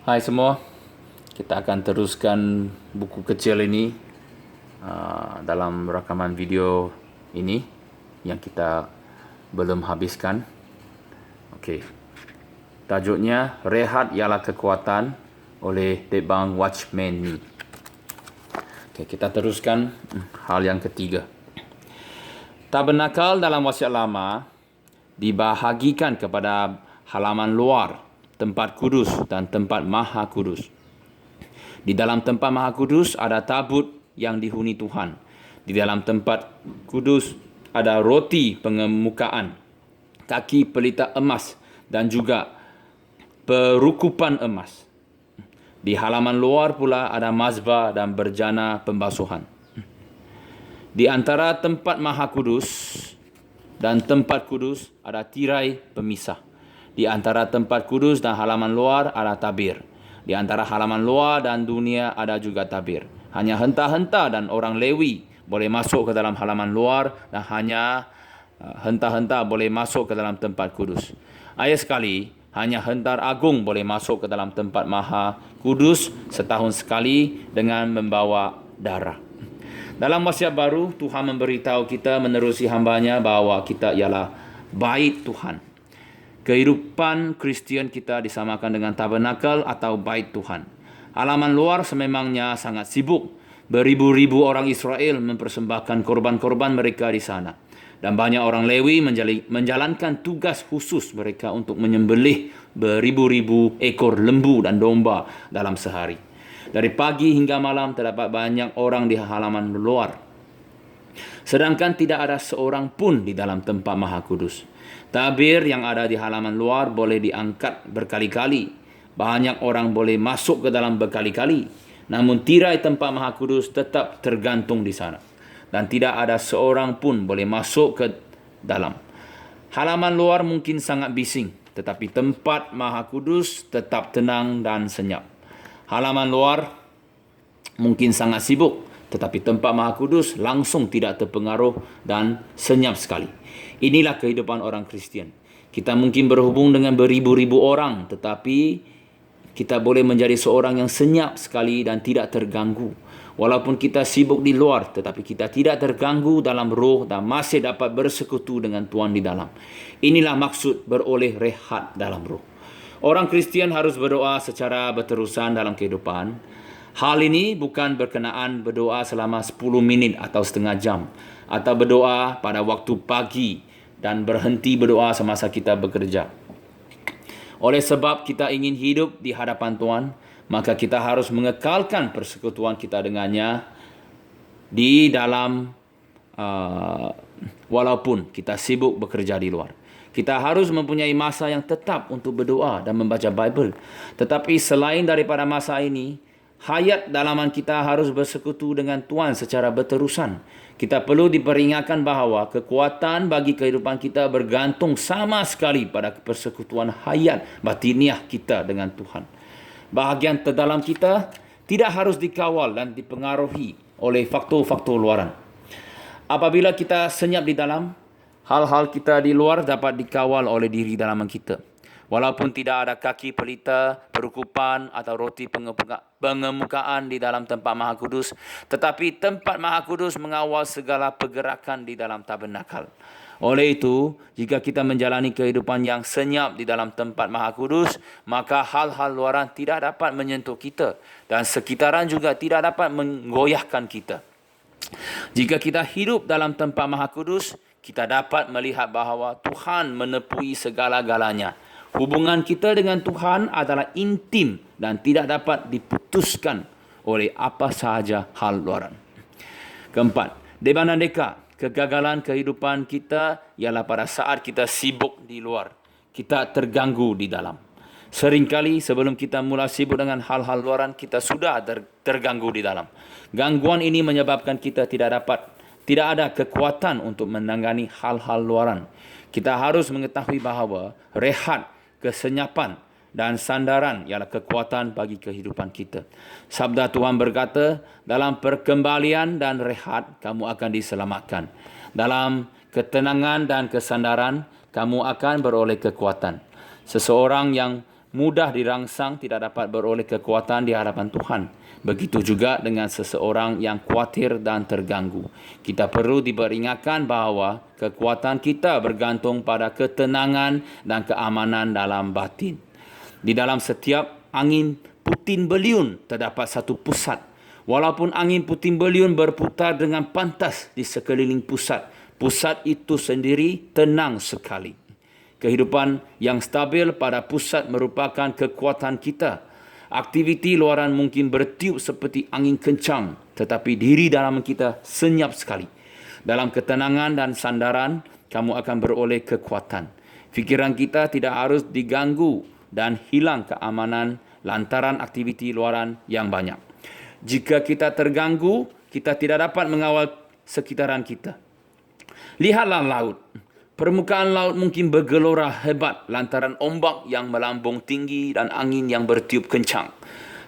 Hai semua, kita akan teruskan buku kecil ini dalam rakaman video ini yang kita belum habiskan. Okey, tajuknya Rehat Ialah Kekuatan oleh Debang Watchman Nee. Okey, kita teruskan hal yang ketiga. Tabernakal dalam Wasiat Lama dibahagikan kepada halaman luar, tempat kudus dan tempat maha kudus. Di dalam tempat maha kudus ada tabut yang dihuni Tuhan. Di dalam tempat kudus ada roti pengemukaan, kaki pelita emas dan juga perukupan emas. Di halaman luar pula ada mazbah dan berjana pembasuhan. Di antara tempat maha kudus dan tempat kudus ada tirai pemisah. Di antara tempat kudus dan halaman luar ada tabir. Di antara halaman luar dan dunia ada juga tabir. Hanya henta-henta dan orang Lewi boleh masuk ke dalam halaman luar dan hanya henta-henta boleh masuk ke dalam tempat kudus. Ayat sekali, hanya hentar agung boleh masuk ke dalam tempat maha kudus setahun sekali dengan membawa darah. Dalam wasiat baru, Tuhan memberitahu kita menerusi hamba-Nya bahawa kita ialah bait Tuhan. Kehidupan Kristian kita disamakan dengan tabernakel atau bait Tuhan. Halaman luar sememangnya sangat sibuk. Beribu-ribu orang Israel mempersembahkan korban-korban mereka di sana. Dan banyak orang Lewi menjalankan tugas khusus mereka untuk menyembelih beribu-ribu ekor lembu dan domba dalam sehari. Dari pagi hingga malam terdapat banyak orang di halaman luar. Sedangkan tidak ada seorang pun di dalam tempat maha kudus. Tabir yang ada di halaman luar boleh diangkat berkali-kali. Banyak orang boleh masuk ke dalam berkali-kali. Namun tirai tempat maha kudus tetap tergantung di sana. Dan tidak ada seorang pun boleh masuk ke dalam. Halaman luar mungkin sangat bising. Tetapi tempat maha kudus tetap tenang dan senyap. Halaman luar mungkin sangat sibuk. Tetapi tempat maha kudus langsung tidak terpengaruh dan senyap sekali. Inilah kehidupan orang Kristian. Kita mungkin berhubung dengan beribu-ribu orang, tetapi kita boleh menjadi seorang yang senyap sekali dan tidak terganggu. Walaupun kita sibuk di luar, tetapi kita tidak terganggu dalam roh dan masih dapat bersekutu dengan Tuhan di dalam. Inilah maksud beroleh rehat dalam roh. Orang Kristian harus berdoa secara berterusan dalam kehidupan. Hal ini bukan berkenaan berdoa selama 10 minit atau setengah jam, atau berdoa pada waktu pagi dan berhenti berdoa semasa kita bekerja. Oleh sebab kita ingin hidup di hadapan Tuhan, maka kita harus mengekalkan persekutuan kita dengannya di dalam walaupun kita sibuk bekerja di luar. Kita harus mempunyai masa yang tetap untuk berdoa dan membaca Bible. Tetapi selain daripada masa ini, hayat dalaman kita harus bersekutu dengan Tuhan secara berterusan. Kita perlu diperingatkan bahawa kekuatan bagi kehidupan kita bergantung sama sekali pada persekutuan hayat batiniah kita dengan Tuhan. Bahagian terdalam kita tidak harus dikawal dan dipengaruhi oleh faktor-faktor luaran. Apabila kita senyap di dalam, hal-hal kita di luar dapat dikawal oleh diri dalaman kita. Walaupun tidak ada kaki pelita, perukupan atau roti pengemukaan di dalam tempat maha kudus, tetapi tempat maha kudus mengawal segala pergerakan di dalam tabernakal. Oleh itu, jika kita menjalani kehidupan yang senyap di dalam tempat maha kudus, maka hal-hal luaran tidak dapat menyentuh kita dan sekitaran juga tidak dapat menggoyahkan kita. Jika kita hidup dalam tempat maha kudus, kita dapat melihat bahawa Tuhan menepui segala-galanya. Hubungan kita dengan Tuhan adalah intim dan tidak dapat diputuskan oleh apa sahaja hal luaran. Keempat, debanandeka, kegagalan kehidupan kita ialah pada saat kita sibuk di luar. Kita terganggu di dalam. Seringkali sebelum kita mula sibuk dengan hal-hal luaran, kita sudah terganggu di dalam. Gangguan ini menyebabkan kita tidak ada kekuatan untuk menangani hal-hal luaran. Kita harus mengetahui bahawa rehat, kesenyapan dan sandaran ialah kekuatan bagi kehidupan kita. Sabda Tuhan berkata, dalam perkembalian dan rehat, kamu akan diselamatkan. Dalam ketenangan dan kesandaran, kamu akan beroleh kekuatan. Seseorang yang mudah dirangsang, tidak dapat beroleh kekuatan di hadapan Tuhan. Begitu juga dengan seseorang yang khawatir dan terganggu. Kita perlu diperingatkan bahawa kekuatan kita bergantung pada ketenangan dan keamanan dalam batin. Di dalam setiap angin puting beliung terdapat satu pusat. Walaupun angin puting beliung berputar dengan pantas di sekeliling pusat, pusat itu sendiri tenang sekali. Kehidupan yang stabil pada pusat merupakan kekuatan kita. Aktiviti luaran mungkin bertiup seperti angin kencang, tetapi diri dalam kita senyap sekali. Dalam ketenangan dan sandaran, kamu akan beroleh kekuatan. Fikiran kita tidak harus diganggu dan hilang keamanan lantaran aktiviti luaran yang banyak. Jika kita terganggu, kita tidak dapat mengawal sekitaran kita. Lihatlah laut. Permukaan laut mungkin bergelora hebat lantaran ombak yang melambung tinggi dan angin yang bertiup kencang.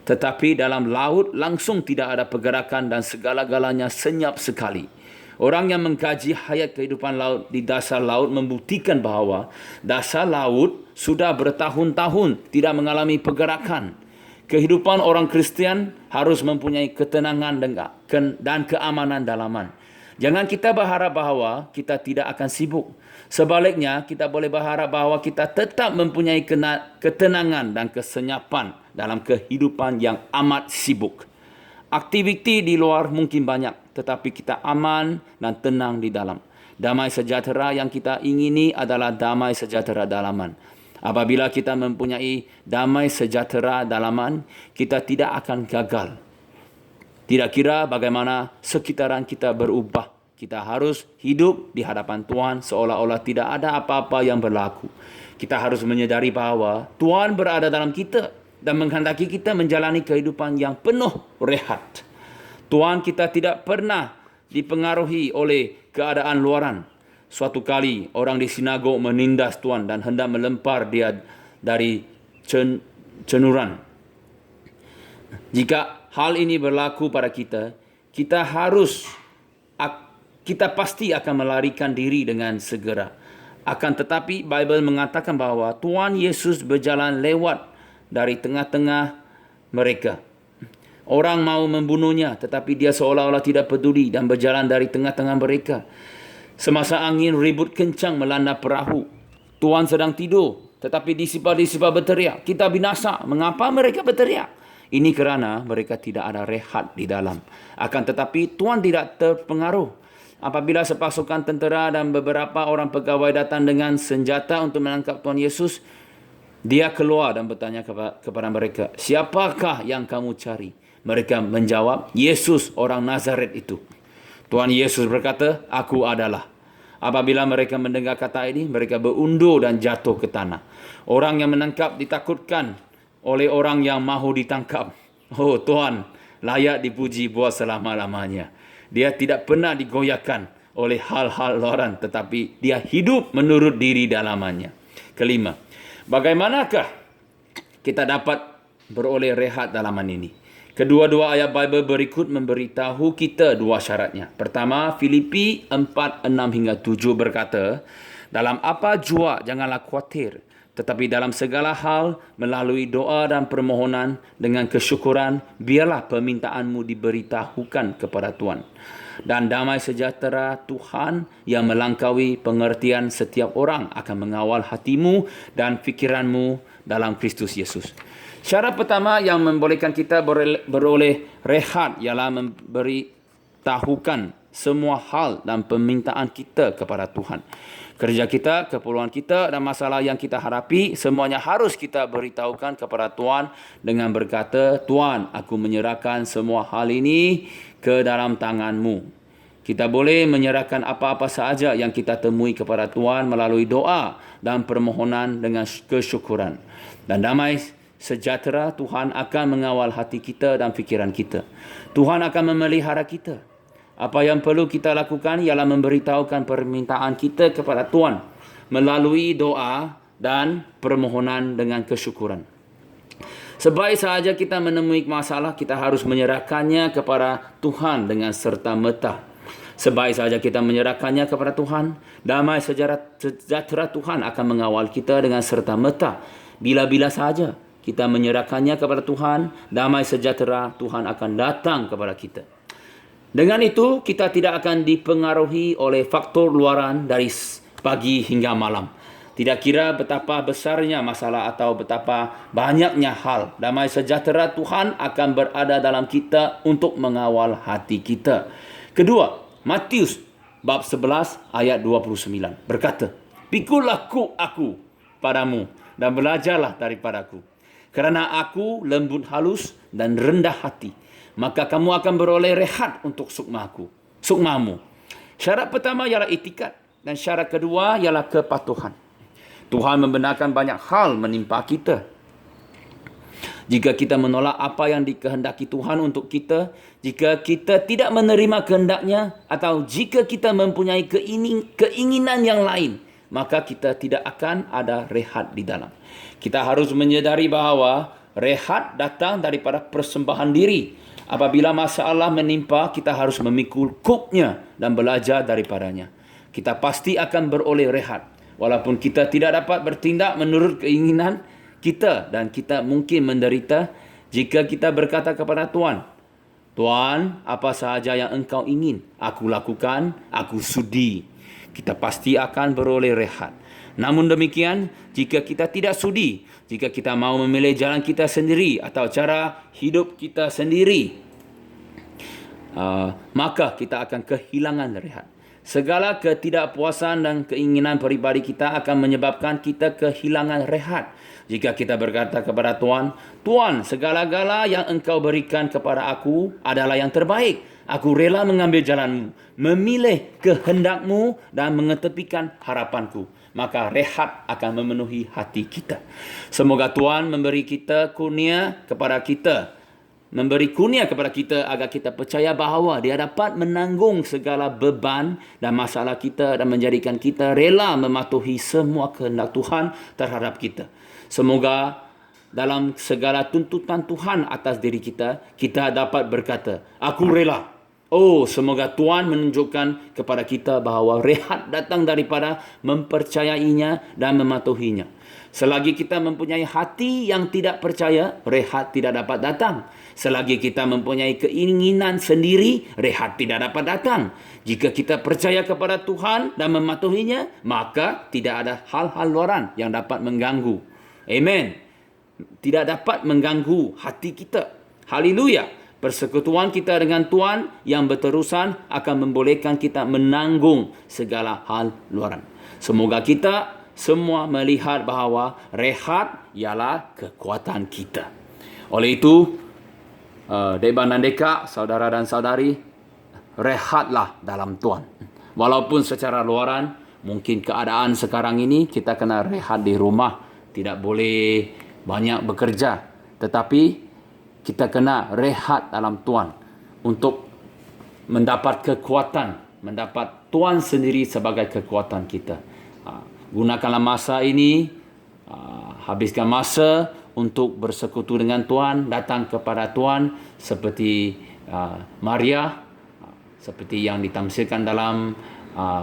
Tetapi dalam laut langsung tidak ada pergerakan dan segala-galanya senyap sekali. Orang yang mengkaji hayat kehidupan laut di dasar laut membuktikan bahawa dasar laut sudah bertahun-tahun tidak mengalami pergerakan. Kehidupan orang Kristian harus mempunyai ketenangan dan keamanan dalaman. Jangan kita berharap bahawa kita tidak akan sibuk. Sebaliknya, kita boleh berharap bahawa kita tetap mempunyai ketenangan dan kesenyapan dalam kehidupan yang amat sibuk. Aktiviti di luar mungkin banyak, tetapi kita aman dan tenang di dalam. Damai sejahtera yang kita ingini adalah damai sejahtera dalaman. Apabila kita mempunyai damai sejahtera dalaman, kita tidak akan gagal. Tidak kira bagaimana sekitaran kita berubah, kita harus hidup di hadapan Tuhan seolah-olah tidak ada apa-apa yang berlaku. Kita harus menyadari bahawa Tuhan berada dalam kita dan menghendaki kita menjalani kehidupan yang penuh rehat. Tuhan kita tidak pernah dipengaruhi oleh keadaan luaran. Suatu kali orang di sinagog menindas Tuhan dan hendak melempar dia dari cenuran. Jika hal ini berlaku pada kita, kita pasti akan melarikan diri dengan segera. Akan tetapi Bible mengatakan bahawa Tuhan Yesus berjalan lewat dari tengah-tengah mereka. Orang mau membunuhnya, tetapi dia seolah-olah tidak peduli dan berjalan dari tengah-tengah mereka. Semasa angin ribut kencang melanda perahu, Tuhan sedang tidur, tetapi disipa-disipa berteriak, "Kita binasa." Mengapa mereka berteriak? Ini kerana mereka tidak ada rehat di dalam. Akan tetapi Tuhan tidak terpengaruh. Apabila sepasukan tentera dan beberapa orang pegawai datang dengan senjata untuk menangkap Tuhan Yesus, dia keluar dan bertanya kepada mereka, "Siapakah yang kamu cari?" Mereka menjawab, "Yesus orang Nazaret itu." Tuhan Yesus berkata, "Aku adalah." Apabila mereka mendengar kata ini, mereka berundur dan jatuh ke tanah. Orang yang menangkap ditakutkan oleh orang yang mahu ditangkap. Oh Tuhan, layak dipuji buat selama-lamanya. Dia tidak pernah digoyahkan oleh hal-hal luaran, tetapi dia hidup menurut diri dalamannya. Kelima, bagaimanakah kita dapat beroleh rehat dalaman ini? Kedua-dua ayat Bible berikut memberitahu kita dua syaratnya. Pertama, Filipi 4:6 hingga 7 berkata, "Dalam apa jua janganlah khawatir, tetapi dalam segala hal melalui doa dan permohonan dengan kesyukuran, biarlah permintaanmu diberitahukan kepada Tuhan. Dan damai sejahtera Tuhan yang melangkaui pengertian setiap orang akan mengawal hatimu dan fikiranmu dalam Kristus Yesus." Syarat pertama yang membolehkan kita beroleh rehat ialah memberitahukan semua hal dan permintaan kita kepada Tuhan. Kerja kita, keperluan kita dan masalah yang kita hadapi, semuanya harus kita beritahukan kepada Tuhan dengan berkata, "Tuhan, aku menyerahkan semua hal ini ke dalam tangan-Mu." Kita boleh menyerahkan apa-apa sahaja yang kita temui kepada Tuhan melalui doa dan permohonan dengan kesyukuran. Dan damai sejahtera Tuhan akan mengawal hati kita dan fikiran kita. Tuhan akan memelihara kita. Apa yang perlu kita lakukan ialah memberitahukan permintaan kita kepada Tuhan melalui doa dan permohonan dengan kesyukuran. Sebaik sahaja kita menemui masalah, kita harus menyerahkannya kepada Tuhan dengan serta-merta. Sebaik sahaja kita menyerahkannya kepada Tuhan, damai sejahtera Tuhan akan mengawal kita dengan serta-merta bila-bila sahaja. kita menyerahkannya kepada Tuhan, damai sejahtera Tuhan akan datang kepada kita. Dengan itu, kita tidak akan dipengaruhi oleh faktor luaran dari pagi hingga malam. Tidak kira betapa besarnya masalah atau betapa banyaknya hal, damai sejahtera Tuhan akan berada dalam kita untuk mengawal hati kita. Kedua, Matius bab 11 ayat 29 berkata, "Pikulah aku padamu dan belajarlah daripadaku. Kerana aku lembut halus dan rendah hati, maka kamu akan beroleh rehat untuk sukmamu." Syarat pertama ialah itikat dan syarat kedua ialah kepatuhan. Tuhan membenarkan banyak hal menimpa kita. Jika kita menolak apa yang dikehendaki Tuhan untuk kita, jika kita tidak menerima kehendaknya, atau jika kita mempunyai keinginan yang lain, maka kita tidak akan ada rehat di dalam. Kita harus menyadari bahawa rehat datang daripada persembahan diri. Apabila masalah menimpa, kita harus memikul kuknya dan belajar daripadanya. Kita pasti akan beroleh rehat. Walaupun kita tidak dapat bertindak menurut keinginan kita dan kita mungkin menderita, jika kita berkata kepada Tuhan, "Tuhan, apa sahaja yang Engkau ingin, aku lakukan, aku sudi." Kita pasti akan beroleh rehat. Namun demikian, jika kita tidak sudi, jika kita mau memilih jalan kita sendiri atau cara hidup kita sendiri, maka kita akan kehilangan rehat. Segala ketidakpuasan dan keinginan peribadi kita akan menyebabkan kita kehilangan rehat. Jika kita berkata kepada Tuhan, "Tuhan, segala-gala yang Engkau berikan kepada aku adalah yang terbaik. Aku rela mengambil jalanmu, memilih kehendak-Mu dan mengetepikan harapanku." Maka rehat akan memenuhi hati kita. Semoga Tuhan memberi kurnia kepada kita agar kita percaya bahawa Dia dapat menanggung segala beban dan masalah kita dan menjadikan kita rela mematuhi semua kehendak Tuhan terhadap kita. Semoga dalam segala tuntutan Tuhan atas diri kita, kita dapat berkata, "Aku rela." Oh, semoga Tuhan menunjukkan kepada kita bahawa rehat datang daripada mempercayainya dan mematuhinya. Selagi kita mempunyai hati yang tidak percaya, rehat tidak dapat datang. Selagi kita mempunyai keinginan sendiri, rehat tidak dapat datang. Jika kita percaya kepada Tuhan dan mematuhinya, maka tidak ada hal-hal luaran yang dapat mengganggu. Amen. Tidak dapat mengganggu hati kita. Haleluya. Persekutuan kita dengan Tuhan yang berterusan akan membolehkan kita menanggung segala hal luaran. Semoga kita semua melihat bahawa rehat ialah kekuatan kita. Oleh itu, Dek dan Deka, saudara dan saudari, rehatlah dalam Tuhan. Walaupun secara luaran, mungkin keadaan sekarang ini kita kena rehat di rumah, tidak boleh banyak bekerja. Tetapi kita kena rehat dalam Tuhan untuk mendapat kekuatan, mendapat Tuhan sendiri sebagai kekuatan kita. Gunakanlah masa ini, habiskan masa untuk bersekutu dengan Tuhan, datang kepada Tuhan seperti Maria, seperti yang ditamsilkan dalam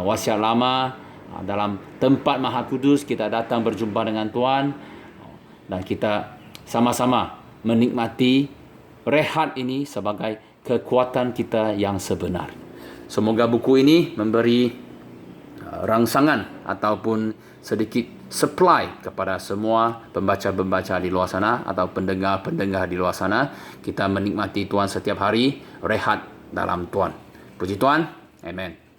wasiat lama, dalam tempat Maha Kudus kita datang berjumpa dengan Tuhan dan kita sama-sama menikmati rehat ini sebagai kekuatan kita yang sebenar. Semoga buku ini memberi rangsangan ataupun sedikit supply kepada semua pembaca-pembaca di luar sana atau pendengar-pendengar di luar sana. Kita menikmati Tuhan setiap hari, rehat dalam Tuhan. Puji Tuhan. Amen.